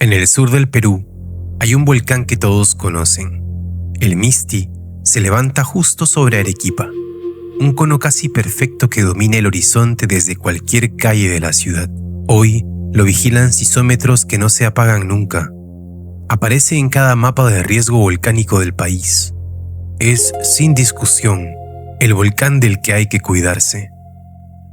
En el sur del Perú hay un volcán que todos conocen. El Misti se levanta justo sobre Arequipa, un cono casi perfecto que domina el horizonte desde cualquier calle de la ciudad. Hoy lo vigilan sisómetros que no se apagan nunca. Aparece en cada mapa de riesgo volcánico del país. Es, sin discusión, el volcán del que hay que cuidarse.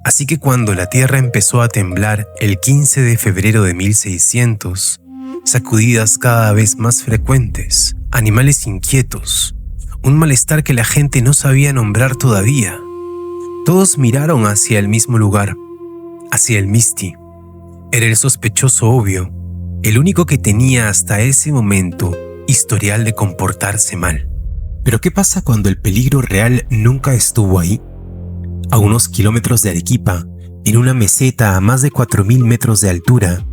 Así que cuando la tierra empezó a temblar el 15 de febrero de 1600, sacudidas cada vez más frecuentes, animales inquietos, un malestar que la gente no sabía nombrar todavía. Todos miraron hacia el mismo lugar, hacia el Misti. Era el sospechoso obvio, el único que tenía hasta ese momento historial de comportarse mal. Pero ¿qué pasa cuando el peligro real nunca estuvo ahí? A unos kilómetros de Arequipa, en una meseta a más de 4000 metros de altura,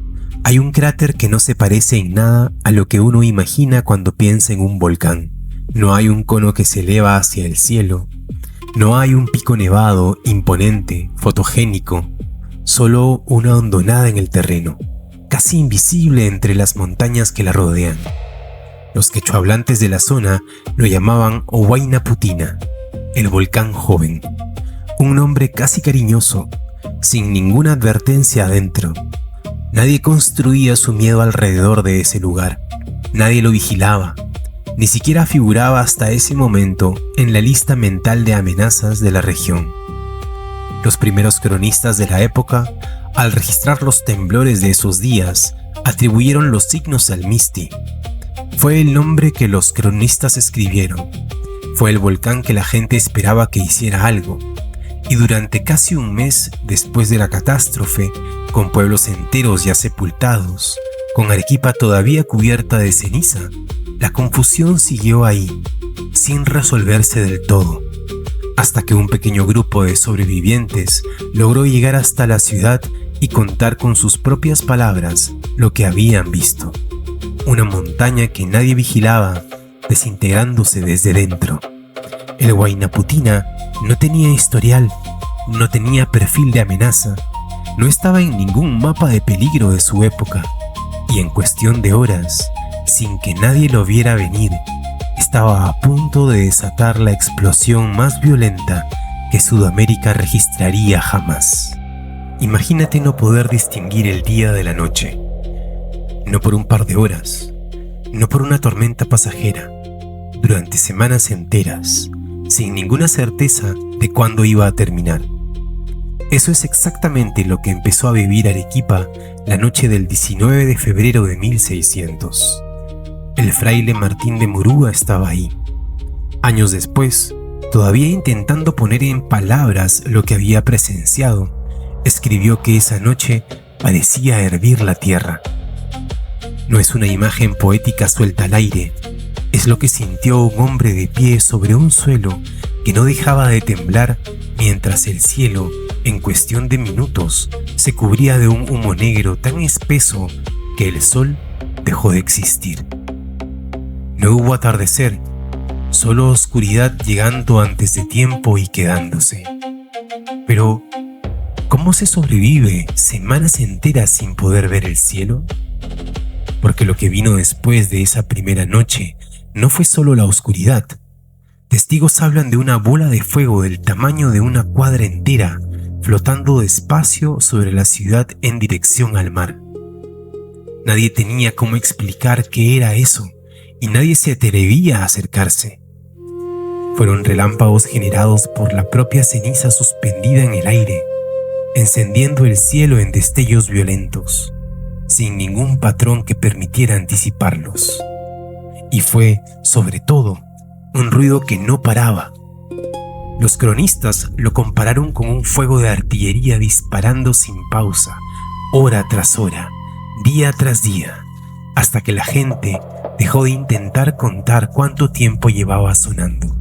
hay un cráter que no se parece en nada a lo que uno imagina cuando piensa en un volcán. No hay un cono que se eleva hacia el cielo. No hay un pico nevado, imponente, fotogénico. Solo una hondonada en el terreno, casi invisible entre las montañas que la rodean. Los quechohablantes de la zona lo llamaban Huayna Putina, el volcán joven. Un nombre casi cariñoso, sin ninguna advertencia adentro. Nadie construía su miedo alrededor de ese lugar. Nadie lo vigilaba. Ni siquiera figuraba hasta ese momento en la lista mental de amenazas de la región. Los primeros cronistas de la época, al registrar los temblores de esos días, atribuyeron los signos al Misti. Fue el nombre que los cronistas escribieron. Fue el volcán que la gente esperaba que hiciera algo. Y durante casi un mes después de la catástrofe, con pueblos enteros ya sepultados, con Arequipa todavía cubierta de ceniza, la confusión siguió ahí, sin resolverse del todo, hasta que un pequeño grupo de sobrevivientes logró llegar hasta la ciudad y contar con sus propias palabras lo que habían visto. Una montaña que nadie vigilaba, desintegrándose desde dentro. El Huayna Putina no tenía historial, no tenía perfil de amenaza, no estaba en ningún mapa de peligro de su época, y en cuestión de horas, sin que nadie lo viera venir, estaba a punto de desatar la explosión más violenta que Sudamérica registraría jamás. Imagínate no poder distinguir el día de la noche, no por un par de horas, no por una tormenta pasajera, durante semanas enteras, sin ninguna certeza de cuándo iba a terminar. Eso es exactamente lo que empezó a vivir Arequipa la noche del 19 de febrero de 1600. El fraile Martín de Murúa estaba ahí. Años después, todavía intentando poner en palabras lo que había presenciado, escribió que esa noche parecía hervir la tierra. No es una imagen poética suelta al aire, es lo que sintió un hombre de pie sobre un suelo que no dejaba de temblar mientras el cielo, en cuestión de minutos, se cubría de un humo negro tan espeso que el sol dejó de existir. No hubo atardecer, solo oscuridad llegando antes de tiempo y quedándose. Pero, ¿cómo se sobrevive semanas enteras sin poder ver el cielo? Porque lo que vino después de esa primera noche no fue solo la oscuridad. Testigos hablan de una bola de fuego del tamaño de una cuadra entera, flotando despacio sobre la ciudad en dirección al mar. Nadie tenía cómo explicar qué era eso, y nadie se atrevía a acercarse. Fueron relámpagos generados por la propia ceniza suspendida en el aire, encendiendo el cielo en destellos violentos, sin ningún patrón que permitiera anticiparlos. Y fue, sobre todo, un ruido que no paraba. Los cronistas lo compararon con un fuego de artillería disparando sin pausa, hora tras hora, día tras día, hasta que la gente dejó de intentar contar cuánto tiempo llevaba sonando.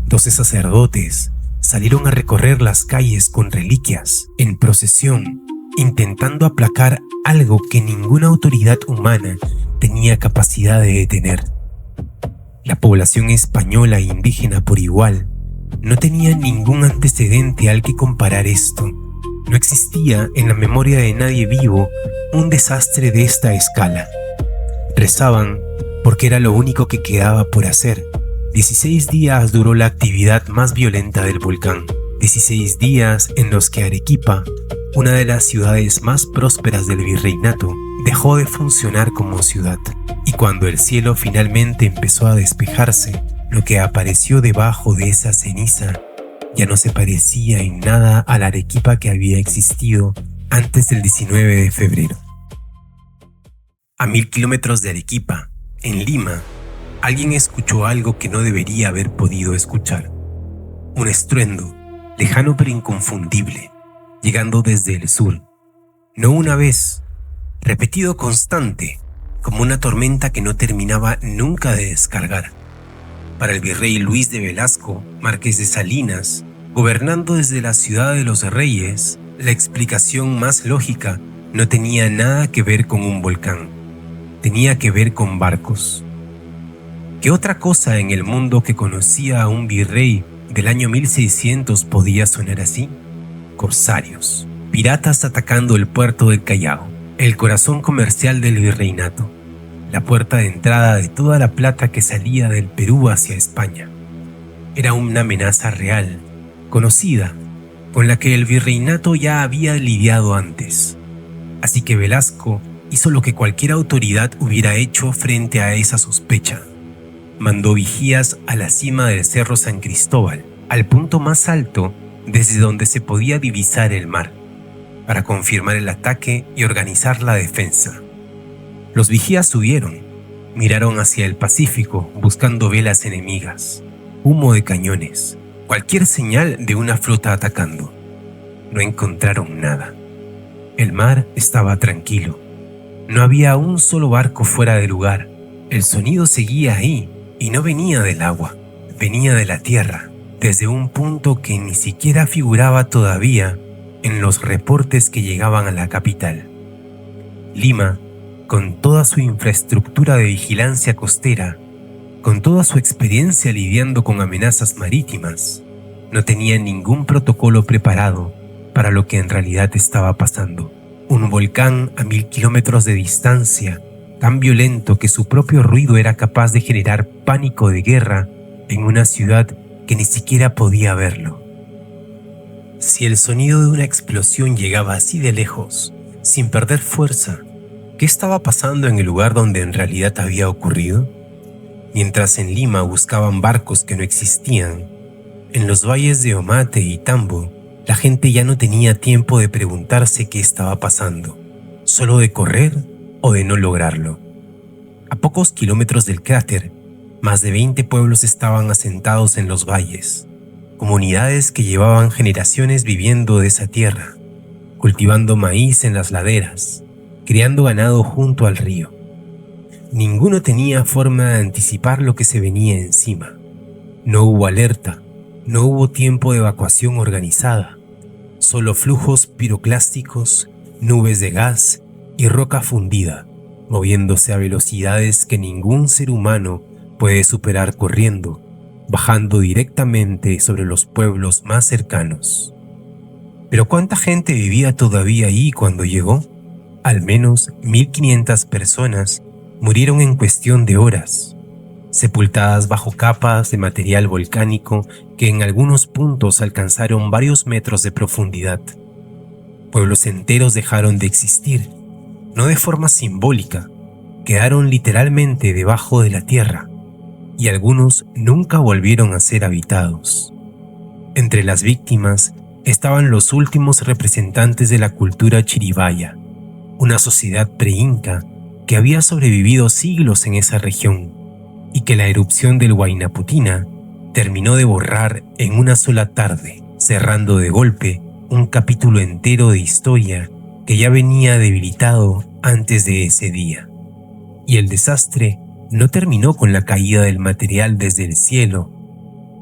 12 sacerdotes salieron a recorrer las calles con reliquias, en procesión, intentando aplacar algo que ninguna autoridad humana tenía capacidad de detener. La población española e indígena por igual no tenía ningún antecedente al que comparar esto. No existía en la memoria de nadie vivo un desastre de esta escala, Rezaban porque era lo único que quedaba por hacer. 16 días duró la actividad más violenta del volcán. 16 días en los que Arequipa, una de las ciudades más prósperas del virreinato, dejó de funcionar como ciudad. Y cuando el cielo finalmente empezó a despejarse, lo que apareció debajo de esa ceniza ya no se parecía en nada a la Arequipa que había existido antes del 19 de febrero. A 1000 kilómetros de Arequipa, en Lima, alguien escuchó algo que no debería haber podido escuchar. Un estruendo, lejano pero inconfundible, llegando desde el sur. No una vez, repetido constante, como una tormenta que no terminaba nunca de descargar. Para el virrey Luis de Velasco, marqués de Salinas, gobernando desde la ciudad de los reyes, la explicación más lógica no tenía nada que ver con un volcán. Tenía que ver con barcos. ¿Qué otra cosa en el mundo que conocía a un virrey del año 1600 podía sonar así? Corsarios, piratas atacando el puerto del Callao, el corazón comercial del virreinato, la puerta de entrada de toda la plata que salía del Perú hacia España. Era una amenaza real, conocida, con la que el virreinato ya había lidiado antes. Así que Velasco hizo lo que cualquier autoridad hubiera hecho frente a esa sospecha. Mandó vigías a la cima del Cerro San Cristóbal, al punto más alto desde donde se podía divisar el mar, para confirmar el ataque y organizar la defensa. Los vigías subieron, miraron hacia el Pacífico buscando velas enemigas, humo de cañones, cualquier señal de una flota atacando. No encontraron nada. El mar estaba tranquilo. No había un solo barco fuera de lugar. El sonido seguía ahí y no venía del agua, venía de la tierra, desde un punto que ni siquiera figuraba todavía en los reportes que llegaban a la capital. Lima, con toda su infraestructura de vigilancia costera, con toda su experiencia lidiando con amenazas marítimas, no tenía ningún protocolo preparado para lo que en realidad estaba pasando. Un volcán a 1000 kilómetros de distancia, tan violento que su propio ruido era capaz de generar pánico de guerra en una ciudad que ni siquiera podía verlo. Si el sonido de una explosión llegaba así de lejos, sin perder fuerza, ¿qué estaba pasando en el lugar donde en realidad había ocurrido? Mientras en Lima buscaban barcos que no existían, en los valles de Omate y Tambo, la gente ya no tenía tiempo de preguntarse qué estaba pasando, solo de correr o de no lograrlo. A pocos kilómetros del cráter, más de 20 pueblos estaban asentados en los valles, comunidades que llevaban generaciones viviendo de esa tierra, cultivando maíz en las laderas, criando ganado junto al río. Ninguno tenía forma de anticipar lo que se venía encima. No hubo alerta, no hubo tiempo de evacuación organizada, solo flujos piroclásticos, nubes de gas y roca fundida, moviéndose a velocidades que ningún ser humano puede superar corriendo, bajando directamente sobre los pueblos más cercanos. ¿Pero cuánta gente vivía todavía ahí cuando llegó? Al menos 1500 personas murieron en cuestión de horas, sepultadas bajo capas de material volcánico que en algunos puntos alcanzaron varios metros de profundidad. Pueblos enteros dejaron de existir, no de forma simbólica, quedaron literalmente debajo de la tierra, y algunos nunca volvieron a ser habitados. Entre las víctimas estaban los últimos representantes de la cultura chiribaya, una sociedad pre-inca que había sobrevivido siglos en esa región y que la erupción del Huayna Putina terminó de borrar en una sola tarde, cerrando de golpe un capítulo entero de historia que ya venía debilitado antes de ese día. Y el desastre no terminó con la caída del material desde el cielo.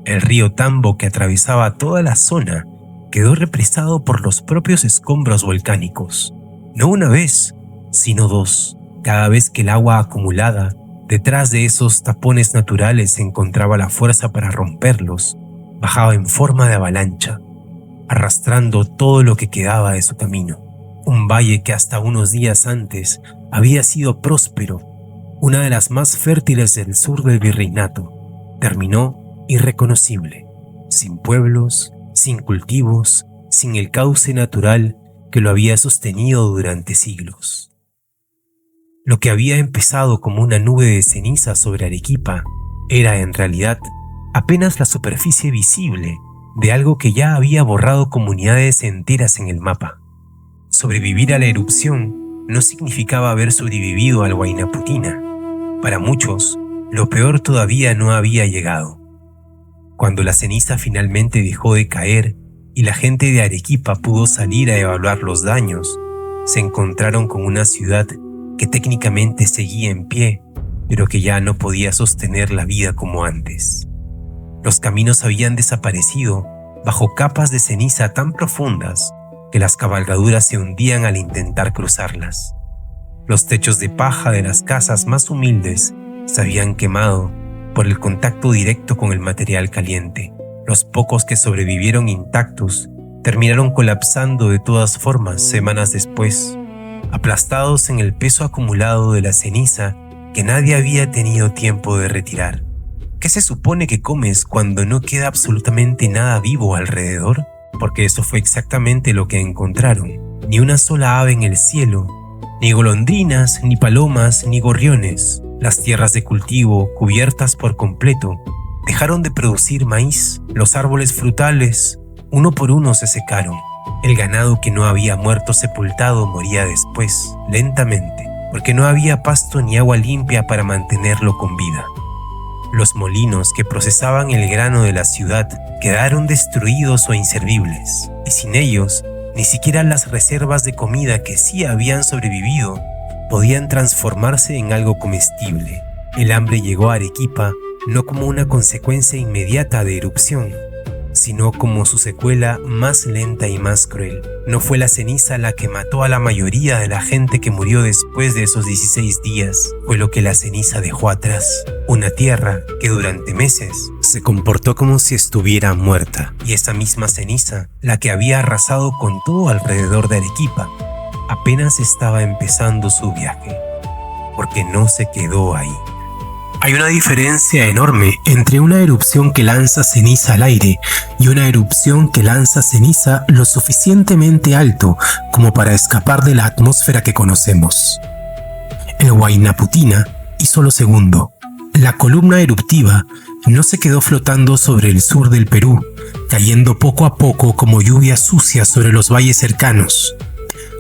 El río Tambo, que atravesaba toda la zona, quedó represado por los propios escombros volcánicos. No una vez, sino dos. Cada vez que el agua acumulada detrás de esos tapones naturales encontraba la fuerza para romperlos, bajaba en forma de avalancha, arrastrando todo lo que quedaba de su camino. Un valle que hasta unos días antes había sido próspero, una de las más fértiles del sur del virreinato, terminó irreconocible, sin pueblos, sin cultivos, sin el cauce natural que lo había sostenido durante siglos. Lo que había empezado como una nube de ceniza sobre Arequipa era en realidad apenas la superficie visible de algo que ya había borrado comunidades enteras en el mapa. Sobrevivir a la erupción no significaba haber sobrevivido al Huayna Putina. Para muchos, lo peor todavía no había llegado. Cuando la ceniza finalmente dejó de caer y la gente de Arequipa pudo salir a evaluar los daños, se encontraron con una ciudad que técnicamente seguía en pie, pero que ya no podía sostener la vida como antes. Los caminos habían desaparecido bajo capas de ceniza tan profundas que las cabalgaduras se hundían al intentar cruzarlas. Los techos de paja de las casas más humildes se habían quemado por el contacto directo con el material caliente. Los pocos que sobrevivieron intactos terminaron colapsando de todas formas semanas después, aplastados en el peso acumulado de la ceniza que nadie había tenido tiempo de retirar. ¿Qué se supone que comes cuando no queda absolutamente nada vivo alrededor? Porque eso fue exactamente lo que encontraron. Ni una sola ave en el cielo, ni golondrinas, ni palomas, ni gorriones. Las tierras de cultivo, cubiertas por completo, dejaron de producir maíz. Los árboles frutales, uno por uno, se secaron. El ganado que no había muerto sepultado moría después, lentamente, porque no había pasto ni agua limpia para mantenerlo con vida. Los molinos que procesaban el grano de la ciudad quedaron destruidos o inservibles, y sin ellos, ni siquiera las reservas de comida que sí habían sobrevivido podían transformarse en algo comestible. El hambre llegó a Arequipa no como una consecuencia inmediata de erupción, sino como su secuela más lenta y más cruel. No fue la ceniza la que mató a la mayoría de la gente que murió después de esos 16 días. Fue lo que la ceniza dejó atrás. Una tierra que durante meses se comportó como si estuviera muerta. Y esa misma ceniza, la que había arrasado con todo alrededor de Arequipa, apenas estaba empezando su viaje, porque no se quedó ahí. Hay una diferencia enorme entre una erupción que lanza ceniza al aire y una erupción que lanza ceniza lo suficientemente alto como para escapar de la atmósfera que conocemos. El Huayna Putina hizo lo segundo. La columna eruptiva no se quedó flotando sobre el sur del Perú, cayendo poco a poco como lluvia sucia sobre los valles cercanos.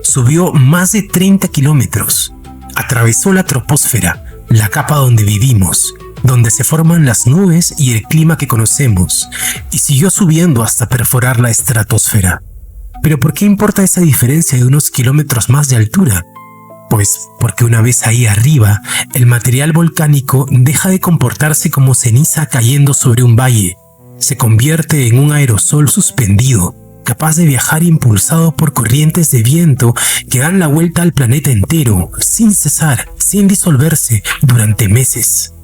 Subió más de 30 kilómetros, atravesó la troposfera, la capa donde vivimos, donde se forman las nubes y el clima que conocemos, y siguió subiendo hasta perforar la estratosfera. ¿Pero por qué importa esa diferencia de unos kilómetros más de altura? Pues porque una vez ahí arriba, el material volcánico deja de comportarse como ceniza cayendo sobre un valle. Se convierte en un aerosol suspendido, capaz de viajar impulsado por corrientes de viento que dan la vuelta al planeta entero, sin cesar, sin disolverse, durante meses.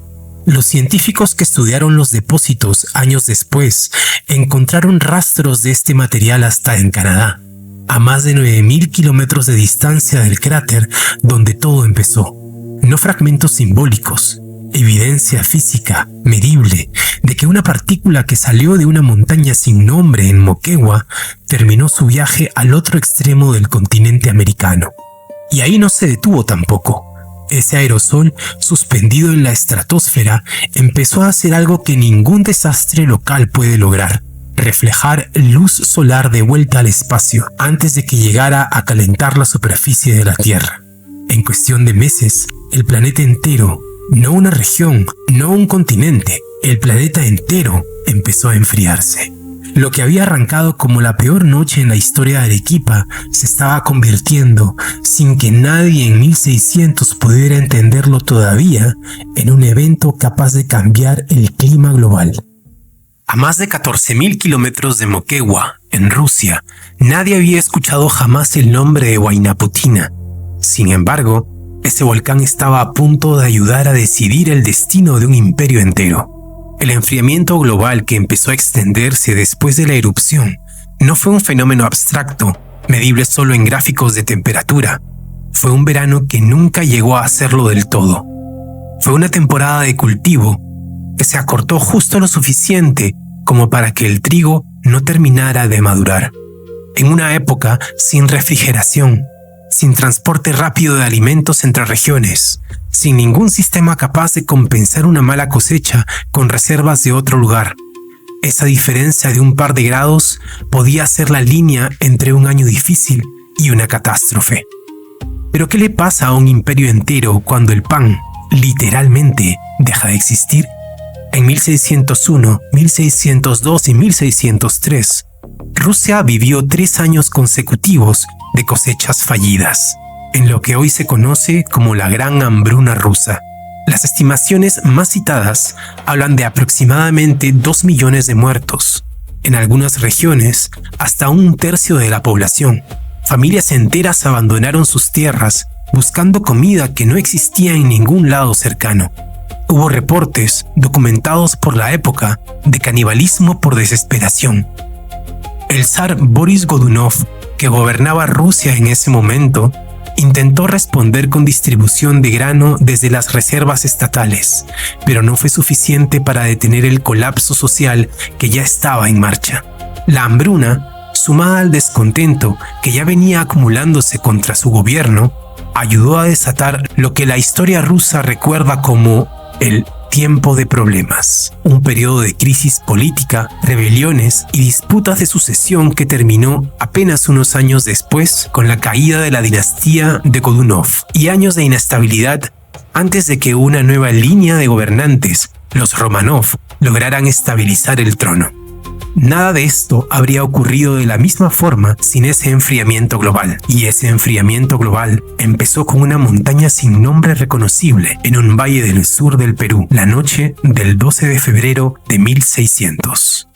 Los científicos que estudiaron los depósitos años después encontraron rastros de este material hasta en Canadá, a más de 9.000 kilómetros de distancia del cráter donde todo empezó. No fragmentos simbólicos, evidencia física, medible, de que una partícula que salió de una montaña sin nombre en Moquegua terminó su viaje al otro extremo del continente americano. Y ahí no se detuvo tampoco. Ese aerosol, suspendido en la estratosfera, empezó a hacer algo que ningún desastre local puede lograr: reflejar luz solar de vuelta al espacio antes de que llegara a calentar la superficie de la Tierra. En cuestión de meses, el planeta entero, no una región, no un continente, el planeta entero empezó a enfriarse. Lo que había arrancado como la peor noche en la historia de Arequipa se estaba convirtiendo, sin que nadie en 1600 pudiera entenderlo todavía, en un evento capaz de cambiar el clima global. A más de 14.000 kilómetros de Moquegua, en Rusia, nadie había escuchado jamás el nombre de Huayna Putina. Sin embargo, ese volcán estaba a punto de ayudar a decidir el destino de un imperio entero. El enfriamiento global que empezó a extenderse después de la erupción no fue un fenómeno abstracto, medible solo en gráficos de temperatura. Fue un verano que nunca llegó a hacerlo del todo. Fue una temporada de cultivo que se acortó justo lo suficiente como para que el trigo no terminara de madurar. En una época sin refrigeración, sin transporte rápido de alimentos entre regiones, sin ningún sistema capaz de compensar una mala cosecha con reservas de otro lugar. Esa diferencia de un par de grados podía ser la línea entre un año difícil y una catástrofe. Pero ¿qué le pasa a un imperio entero cuando el pan, literalmente, deja de existir? En 1601, 1602 y 1603, Rusia vivió 3 años consecutivos de cosechas fallidas, en lo que hoy se conoce como la Gran Hambruna Rusa. Las estimaciones más citadas hablan de aproximadamente 2 millones de muertos. En algunas regiones, hasta 1/3 de la población. Familias enteras abandonaron sus tierras buscando comida que no existía en ningún lado cercano. Hubo reportes, documentados por la época, de canibalismo por desesperación. El zar Boris Godunov, que gobernaba Rusia en ese momento, intentó responder con distribución de grano desde las reservas estatales, pero no fue suficiente para detener el colapso social que ya estaba en marcha. La hambruna, sumada al descontento que ya venía acumulándose contra su gobierno, ayudó a desatar lo que la historia rusa recuerda como el tiempo de problemas, un periodo de crisis política, rebeliones y disputas de sucesión que terminó apenas unos años después con la caída de la dinastía de Godunov y años de inestabilidad antes de que una nueva línea de gobernantes, los Romanov, lograran estabilizar el trono. Nada de esto habría ocurrido de la misma forma sin ese enfriamiento global. Y ese enfriamiento global empezó con una montaña sin nombre reconocible en un valle del sur del Perú, la noche del 12 de febrero de 1600.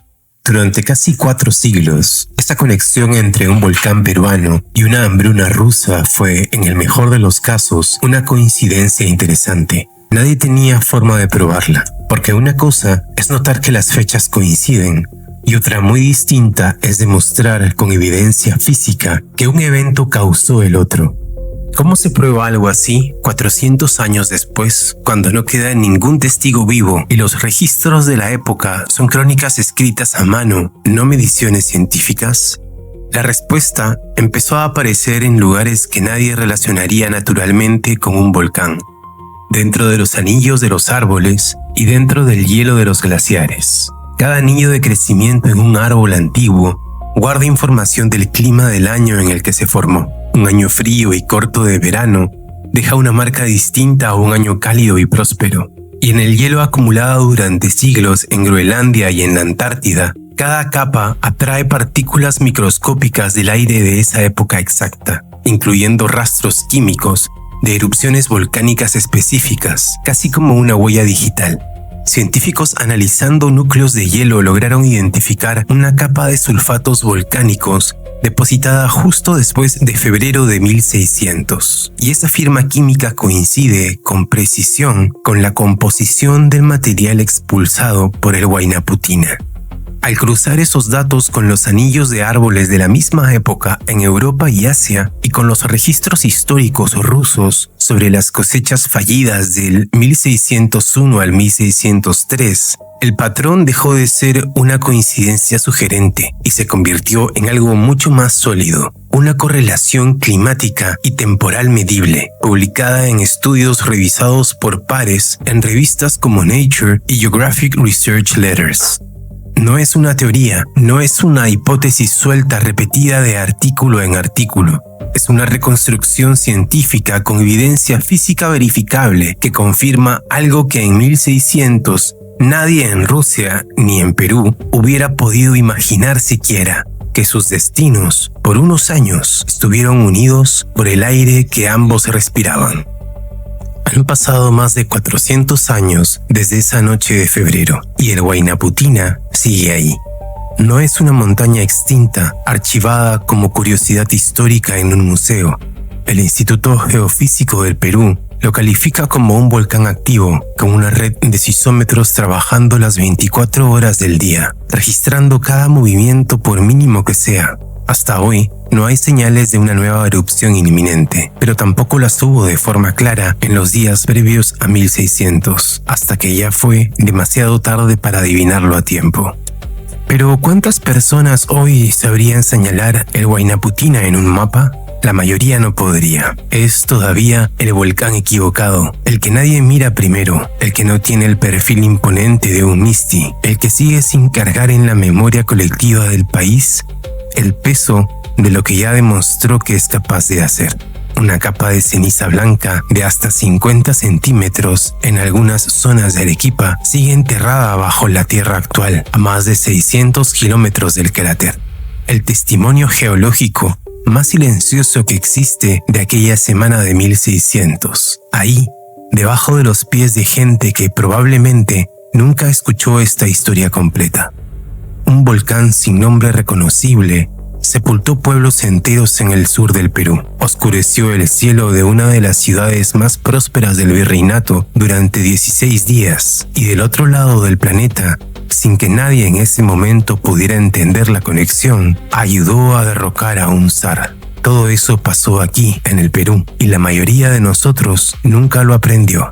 Durante casi 4 siglos, esta conexión entre un volcán peruano y una hambruna rusa fue, en el mejor de los casos, una coincidencia interesante. Nadie tenía forma de probarla, porque una cosa es notar que las fechas coinciden, y otra muy distinta es demostrar con evidencia física que un evento causó el otro. ¿Cómo se prueba algo así 400 años después, cuando no queda ningún testigo vivo y los registros de la época son crónicas escritas a mano, no mediciones científicas? La respuesta empezó a aparecer en lugares que nadie relacionaría naturalmente con un volcán, dentro de los anillos de los árboles y dentro del hielo de los glaciares. Cada anillo de crecimiento en un árbol antiguo guarda información del clima del año en el que se formó. Un año frío y corto de verano deja una marca distinta a un año cálido y próspero. Y en el hielo acumulado durante siglos en Groenlandia y en la Antártida, cada capa atrae partículas microscópicas del aire de esa época exacta, incluyendo rastros químicos de erupciones volcánicas específicas, casi como una huella digital. Científicos analizando núcleos de hielo lograron identificar una capa de sulfatos volcánicos depositada justo después de febrero de 1600. Y esa firma química coincide con precisión con la composición del material expulsado por el Huayna Puttina. Al cruzar esos datos con los anillos de árboles de la misma época en Europa y Asia y con los registros históricos rusos sobre las cosechas fallidas del 1601 al 1603, el patrón dejó de ser una coincidencia sugerente y se convirtió en algo mucho más sólido, una correlación climática y temporal medible, publicada en estudios revisados por pares en revistas como Nature y Geographic Research Letters. No es una teoría, no es una hipótesis suelta repetida de artículo en artículo. Es una reconstrucción científica con evidencia física verificable que confirma algo que en 1600 nadie en Rusia ni en Perú hubiera podido imaginar siquiera: que sus destinos, por unos años, estuvieron unidos por el aire que ambos respiraban. Han pasado más de 400 años desde esa noche de febrero y el Huayna Puttina sigue ahí. No es una montaña extinta, archivada como curiosidad histórica en un museo. El Instituto Geofísico del Perú lo califica como un volcán activo, con una red de sismómetros trabajando las 24 horas del día, registrando cada movimiento por mínimo que sea. Hasta hoy, no hay señales de una nueva erupción inminente, pero tampoco las hubo de forma clara en los días previos a 1600, hasta que ya fue demasiado tarde para adivinarlo a tiempo. Pero ¿cuántas personas hoy sabrían señalar el Huayna Putuna en un mapa? La mayoría no podría. Es todavía el volcán equivocado, el que nadie mira primero, el que no tiene el perfil imponente de un Misti, el que sigue sin cargar en la memoria colectiva del país el peso de lo que ya demostró que es capaz de hacer. Una capa de ceniza blanca de hasta 50 centímetros en algunas zonas de Arequipa sigue enterrada bajo la tierra actual, a más de 600 kilómetros del cráter. El testimonio geológico más silencioso que existe de aquella semana de 1600. Ahí, debajo de los pies de gente que probablemente nunca escuchó esta historia completa. Un volcán sin nombre reconocible sepultó pueblos enteros en el sur del Perú, oscureció el cielo de una de las ciudades más prósperas del virreinato durante 16 días, y del otro lado del planeta, sin que nadie en ese momento pudiera entender la conexión, ayudó a derrocar a un zar. Todo eso pasó aquí, en el Perú, y la mayoría de nosotros nunca lo aprendió.